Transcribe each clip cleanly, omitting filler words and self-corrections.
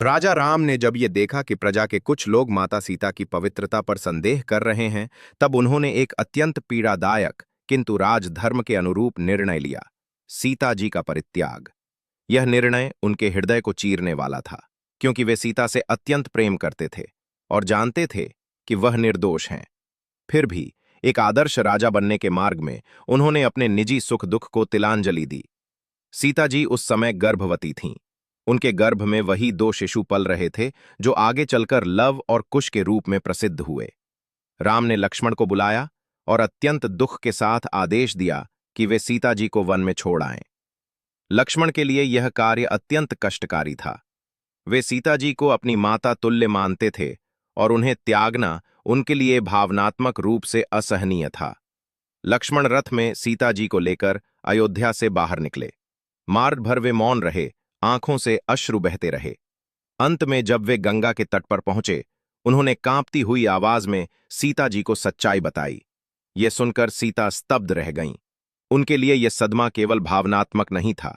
राजा राम ने जब ये देखा कि प्रजा के कुछ लोग माता सीता की पवित्रता पर संदेह कर रहे हैं, तब उन्होंने एक अत्यंत पीड़ादायक किंतु राजधर्म के अनुरूप निर्णय लिया। सीता जी का परित्याग। यह निर्णय उनके हृदय को चीरने वाला था, क्योंकि वे सीता से अत्यंत प्रेम करते थे और जानते थे कि वह निर्दोष हैं। फिर भी एक आदर्श राजा बनने के मार्ग में उन्होंने अपने निजी सुख दुख को तिलांजलि दी। सीता जी उस समय गर्भवती थीं। उनके गर्भ में वही दो शिशु पल रहे थे जो आगे चलकर लव और कुश के रूप में प्रसिद्ध हुए। राम ने लक्ष्मण को बुलाया और अत्यंत दुख के साथ आदेश दिया कि वे सीता जी को वन में छोड़ आएं। लक्ष्मण के लिए यह कार्य अत्यंत कष्टकारी था। वे सीता जी को अपनी माता तुल्य मानते थे और उन्हें त्यागना उनके लिए भावनात्मक रूप से असहनीय था। लक्ष्मण रथ में सीता जी को लेकर अयोध्या से बाहर निकले। मार्ग भर वे मौन रहे, आंखों से अश्रु बहते रहे। अंत में जब वे गंगा के तट पर पहुंचे, उन्होंने कांपती हुई आवाज में सीता जी को सच्चाई बताई। ये सुनकर सीता स्तब्ध रह गईं। उनके लिए यह सदमा केवल भावनात्मक नहीं था,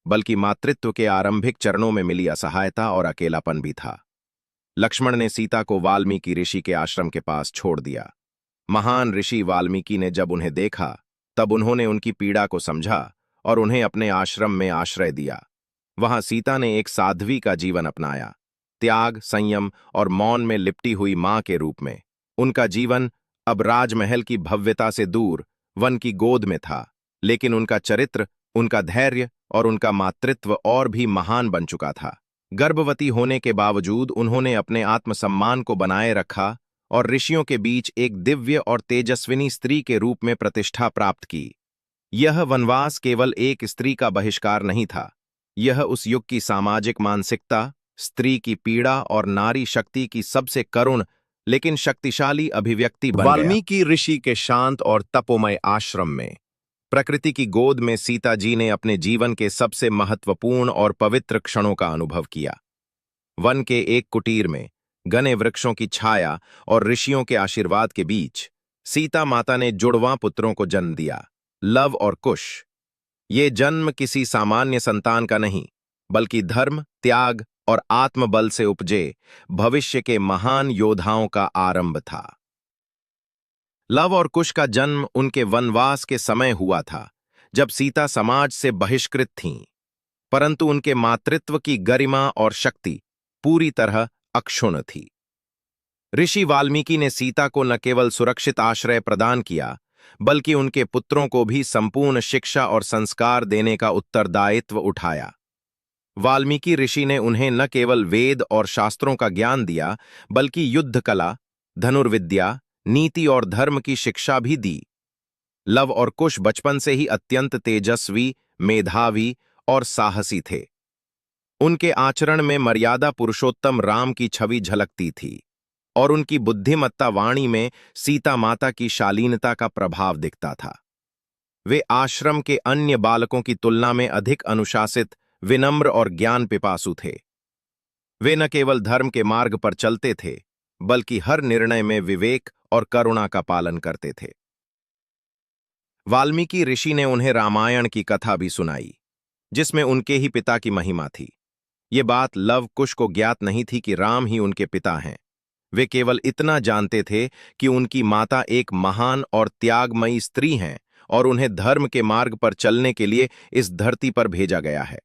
बल्कि मातृत्व के आरंभिक चरणों में मिली असहायता और अकेलापन भी था। लक्ष्मण ने सीता को वाल्मीकि ऋषि के आश्रम के पास छोड़ दिया। महान ऋषि वाल्मीकि ने जब उन्हें देखा, तब उन्होंने उनकी पीड़ा को समझा और उन्हें अपने आश्रम में आश्रय दिया। वहां सीता ने एक साध्वी का जीवन अपनाया, त्याग, संयम और मौन में लिपटी हुई मां के रूप में। उनका जीवन अब राजमहल की भव्यता से दूर वन की गोद में था, लेकिन उनका चरित्र, उनका धैर्य और उनका मातृत्व और भी महान बन चुका था। गर्भवती होने के बावजूद उन्होंने अपने आत्मसम्मान को बनाए रखा और ऋषियों के बीच एक दिव्य और तेजस्विनी स्त्री के रूप में प्रतिष्ठा प्राप्त की। यह वनवास केवल एक स्त्री का बहिष्कार नहीं था, यह उस युग की सामाजिक मानसिकता, स्त्री की पीड़ा और नारी शक्ति की सबसे करुण लेकिन शक्तिशाली अभिव्यक्ति बन गया। वाल्मीकि ऋषि के शांत और तपोमय आश्रम में, प्रकृति की गोद में सीता जी ने अपने जीवन के सबसे महत्वपूर्ण और पवित्र क्षणों का अनुभव किया। वन के एक कुटीर में, घने वृक्षों की छाया और ऋषियों के आशीर्वाद के बीच, सीता माता ने जुड़वां पुत्रों को जन्म दिया, लव और कुश। ये जन्म किसी सामान्य संतान का नहीं, बल्कि धर्म, त्याग और आत्मबल से उपजे भविष्य के महान योद्धाओं का आरंभ था। लव और कुश का जन्म उनके वनवास के समय हुआ था, जब सीता समाज से बहिष्कृत थीं, परंतु उनके मातृत्व की गरिमा और शक्ति पूरी तरह अक्षुण्ण थी। ऋषि वाल्मीकि ने सीता को न केवल सुरक्षित आश्रय प्रदान किया, बल्कि उनके पुत्रों को भी संपूर्ण शिक्षा और संस्कार देने का उत्तरदायित्व उठाया। वाल्मीकि ऋषि ने उन्हें न केवल वेद और शास्त्रों का ज्ञान दिया, बल्कि युद्ध कला, धनुर्विद्या, नीति और धर्म की शिक्षा भी दी। लव और कुश बचपन से ही अत्यंत तेजस्वी, मेधावी और साहसी थे। उनके आचरण में मर्यादा पुरुषोत्तम राम की छवि झलकती थी और उनकी बुद्धिमत्ता वाणी में सीता माता की शालीनता का प्रभाव दिखता था। वे आश्रम के अन्य बालकों की तुलना में अधिक अनुशासित, विनम्र और ज्ञान पिपासु थे। वे न केवल धर्म के मार्ग पर चलते थे, बल्कि हर निर्णय में विवेक और करुणा का पालन करते थे। वाल्मीकि ऋषि ने उन्हें रामायण की कथा भी सुनाई, जिसमें उनके ही पिता की महिमा थी। ये बात लव कुश को ज्ञात नहीं थी कि राम ही उनके पिता हैं। वे केवल इतना जानते थे कि उनकी माता एक महान और त्यागमयी स्त्री हैं और उन्हें धर्म के मार्ग पर चलने के लिए इस धरती पर भेजा गया है।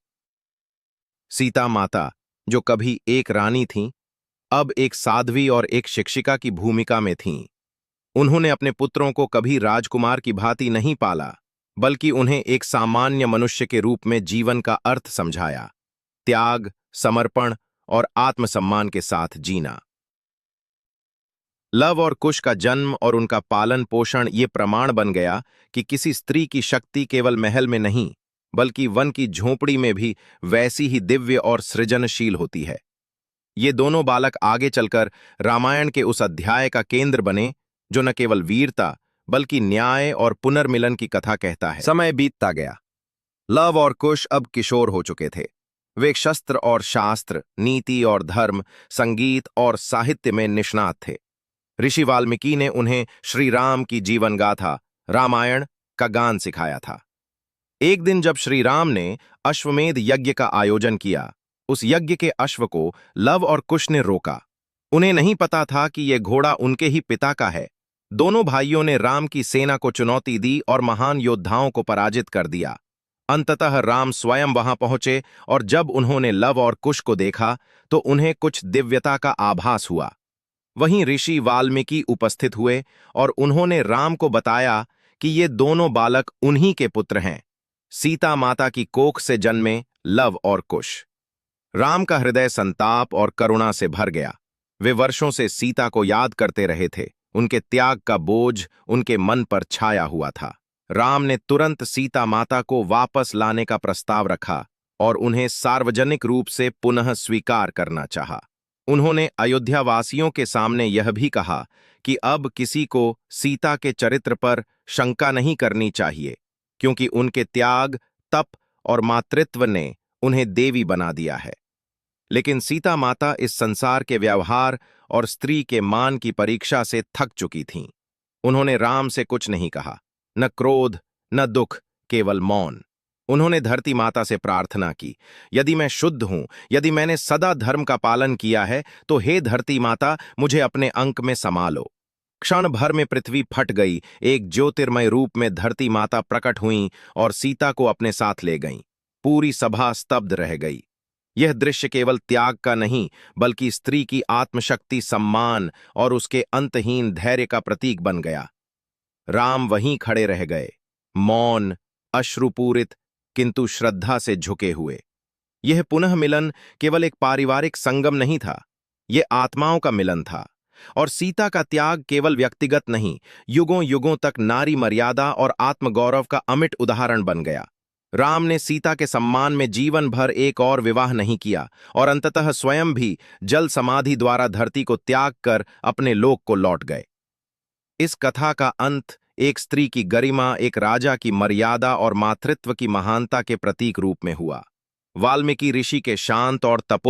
सीता माता, जो कभी एक रानी थीं, अब एक साध्वी और एक शिक्षिका की भूमिका में थीं। उन्होंने अपने पुत्रों को कभी राजकुमार की भांति नहीं पाला, बल्कि उन्हें एक सामान्य मनुष्य के रूप में जीवन का अर्थ समझाया, त्याग, समर्पण और आत्मसम्मान के साथ जीना। लव और कुश का जन्म और उनका पालन पोषण ये प्रमाण बन गया कि किसी स्त्री की शक्ति केवल महल में नहीं, बल्कि वन की झोंपड़ी में भी वैसी ही दिव्य और सृजनशील होती है। ये दोनों बालक आगे चलकर रामायण के उस अध्याय का केंद्र बने, जो न केवल वीरता, बल्कि न्याय और पुनर्मिलन की कथा कहता है। समय बीतता गया। लव और कुश अब किशोर हो चुके थे। वे शस्त्र और शास्त्र, नीति और धर्म, संगीत और साहित्य में निष्णात थे। ऋषि वाल्मीकि ने उन्हें श्री राम की जीवन गाथा, रामायण का गान सिखाया था। एक दिन जब श्री राम ने अश्वमेध यज्ञ का आयोजन किया, उस यज्ञ के अश्व को लव और कुश ने रोका। उन्हें नहीं पता था कि यह घोड़ा उनके ही पिता का है। दोनों भाइयों ने राम की सेना को चुनौती दी और महान योद्धाओं को पराजित कर दिया। अंततः राम स्वयं वहां पहुंचे और जब उन्होंने लव और कुश को देखा तो उन्हें कुछ दिव्यता का आभास हुआ। वहीं ऋषि वाल्मीकि उपस्थित हुए और उन्होंने राम को बताया कि ये दोनों बालक उन्हीं के पुत्र हैं, सीता माता की कोख से जन्मे लव और कुश। राम का हृदय संताप और करुणा से भर गया। वे वर्षों से सीता को याद करते रहे थे। उनके त्याग का बोझ उनके मन पर छाया हुआ था। राम ने तुरंत सीता माता को वापस लाने का प्रस्ताव रखा और उन्हें सार्वजनिक रूप से पुनः स्वीकार करना चाहा। उन्होंने अयोध्यावासियों के सामने यह भी कहा कि अब किसी को सीता के चरित्र पर शंका नहीं करनी चाहिए, क्योंकि उनके त्याग, तप और मातृत्व ने उन्हें देवी बना दिया है। लेकिन सीता माता इस संसार के व्यवहार और स्त्री के मान की परीक्षा से थक चुकी थीं। उन्होंने राम से कुछ नहीं कहा, न क्रोध न दुख, केवल मौन। उन्होंने धरती माता से प्रार्थना की, यदि मैं शुद्ध हूं, यदि मैंने सदा धर्म का पालन किया है, तो हे धरती माता, मुझे अपने अंक में समा लो। क्षण भर में पृथ्वी फट गई। एक ज्योतिर्मय रूप में धरती माता प्रकट हुईं और सीता को अपने साथ ले गईं। पूरी सभा स्तब्ध रह गई। यह दृश्य केवल त्याग का नहीं, बल्कि स्त्री की आत्मशक्ति, सम्मान और उसके अंतहीन धैर्य का प्रतीक बन गया। राम वहीं खड़े रह गए, मौन, अश्रुपूरित, किंतु श्रद्धा से झुके हुए। यह पुनः मिलन केवल एक पारिवारिक संगम नहीं था, यह आत्माओं का मिलन था। और सीता का त्याग केवल व्यक्तिगत नहीं, युगों युगों तक नारी मर्यादा और आत्मगौरव का अमिट उदाहरण बन गया। राम ने सीता के सम्मान में जीवन भर एक और विवाह नहीं किया और अंततः स्वयं भी जल समाधि द्वारा धरती को त्याग कर अपने लोक को लौट गए। इस कथा का अंत एक स्त्री की गरिमा, एक राजा की मर्यादा और मातृत्व की महानता के प्रतीक रूप में हुआ। वाल्मीकि ऋषि के शांत और तपो